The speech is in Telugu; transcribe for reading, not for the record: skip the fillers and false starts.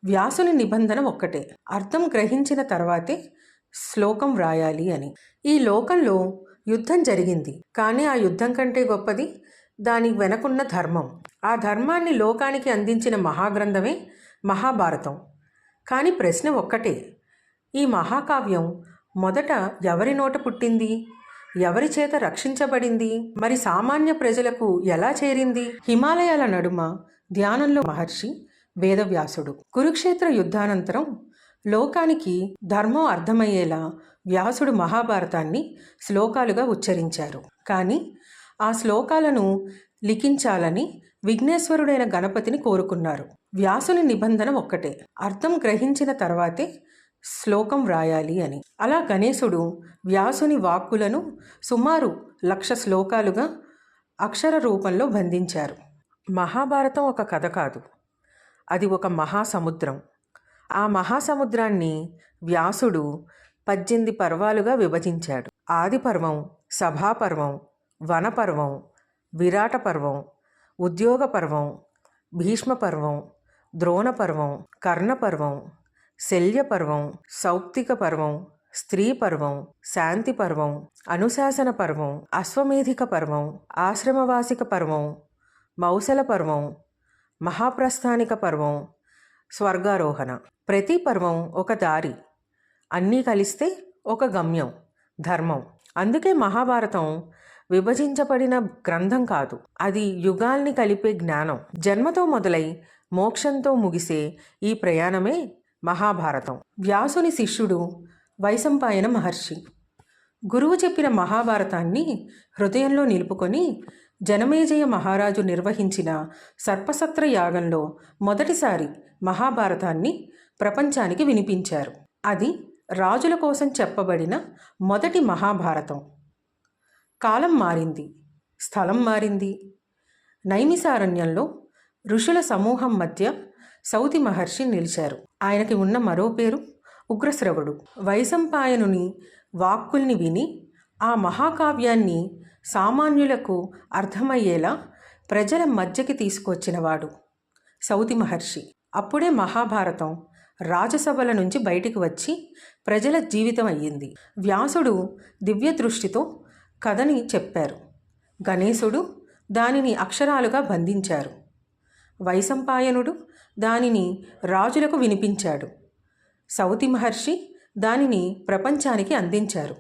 వ్యాసుని నిబంధన ఒక్కటే, అర్థం గ్రహించిన తర్వాతే శ్లోకం వ్రాయాలి అని. ఈ లోకంలో యుద్ధం జరిగింది, కానీ ఆ యుద్ధం కంటే గొప్పది దాని వెనకున్న ధర్మం. ఆ ధర్మాన్ని లోకానికి అందించిన మహాగ్రంథమే మహాభారతం. కానీ ప్రశ్న ఒక్కటే, ఈ మహాకావ్యం మొదట ఎవరి నోట పుట్టింది, ఎవరి చేత రక్షించబడింది, మరి సామాన్య ప్రజలకు ఎలా చేరింది? హిమాలయాల నడుమ ధ్యానంలో మహర్షి వేదవ్యాసుడు. కురుక్షేత్ర యుద్ధానంతరం లోకానికి ధర్మం అర్థమయ్యేలా వ్యాసుడు మహాభారతాన్ని శ్లోకాలుగా ఉచ్చరించారు. కానీ ఆ శ్లోకాలను లిఖించాలని విఘ్నేశ్వరుడైన గణపతిని కోరుకున్నారు. వ్యాసుని నిబంధన ఒక్కటే, అర్థం గ్రహించిన తర్వాతే శ్లోకం వ్రాయాలి అని. అలా గణేశుడు వ్యాసుని వాక్కులను సుమారు 1,00,000 శ్లోకాలుగా అక్షర రూపంలో బంధించారు. మహాభారతం ఒక కథ కాదు, అది ఒక మహాసముద్రం. ఆ మహాసముద్రాన్ని వ్యాసుడు 18 పర్వాలుగా విభజించాడు. ఆది పర్వం, సభాపర్వం, వనపర్వం, విరాట పర్వం, ఉద్యోగ పర్వం, భీష్మ పర్వం, ద్రోణ పర్వం, కర్ణ పర్వం, శల్య పర్వం, సౌప్తిక పర్వం, స్త్రీ పర్వం, శాంతి పర్వం, అనుశాసన పర్వం, అశ్వమేధిక పర్వం, ఆశ్రమవాసిక పర్వం, మౌసల పర్వం, మహాప్రస్థానిక పర్వం, స్వర్గారోహణ. ప్రతి పర్వం ఒక దారి, అన్నీ కలిస్తే ఒక గమ్యం, ధర్మం. అందుకే మహాభారతం విభజించబడిన గ్రంథం కాదు, అది యుగాల్ని కలిపే జ్ఞానం. జన్మతో మొదలై మోక్షంతో ముగిసే ఈ ప్రయాణమే మహాభారతం. వ్యాసుని శిష్యుడు వైశంపాయన మహర్షి. గురువు చెప్పిన మహాభారతాన్ని హృదయంలో నిలుపుకొని జనమేజయ మహారాజు నిర్వహించిన సర్పసత్ర యాగంలో మొదటిసారి మహాభారతాన్ని ప్రపంచానికి వినిపించారు. అది రాజుల కోసం చెప్పబడిన మొదటి మహాభారతం. కాలం మారింది, స్థలం మారింది. నైమిసారణ్యంలో ఋషుల సమూహం మధ్య సౌతి మహర్షి నిలిచారు. ఆయనకి ఉన్న మరో పేరు ఉగ్రశ్రవుడు. వైశంపాయనుని వాక్కుల్ని విని ఆ మహాకావ్యాన్ని సామాన్యులకు అర్థమయ్యేలా ప్రజల మధ్యకి తీసుకొచ్చినవాడు సౌతి మహర్షి. అప్పుడే మహాభారతం రాజసభల నుంచి బయటికి వచ్చి ప్రజల జీవితం అయ్యింది. వ్యాసుడు దివ్య దృష్టితో కథని చెప్పారు. గణేశుడు దానిని అక్షరాలుగా బంధించారు. వైశంపాయనుడు దానిని రాజులకు వినిపించాడు. సౌతి మహర్షి దానిని ప్రపంచానికి అందించారు.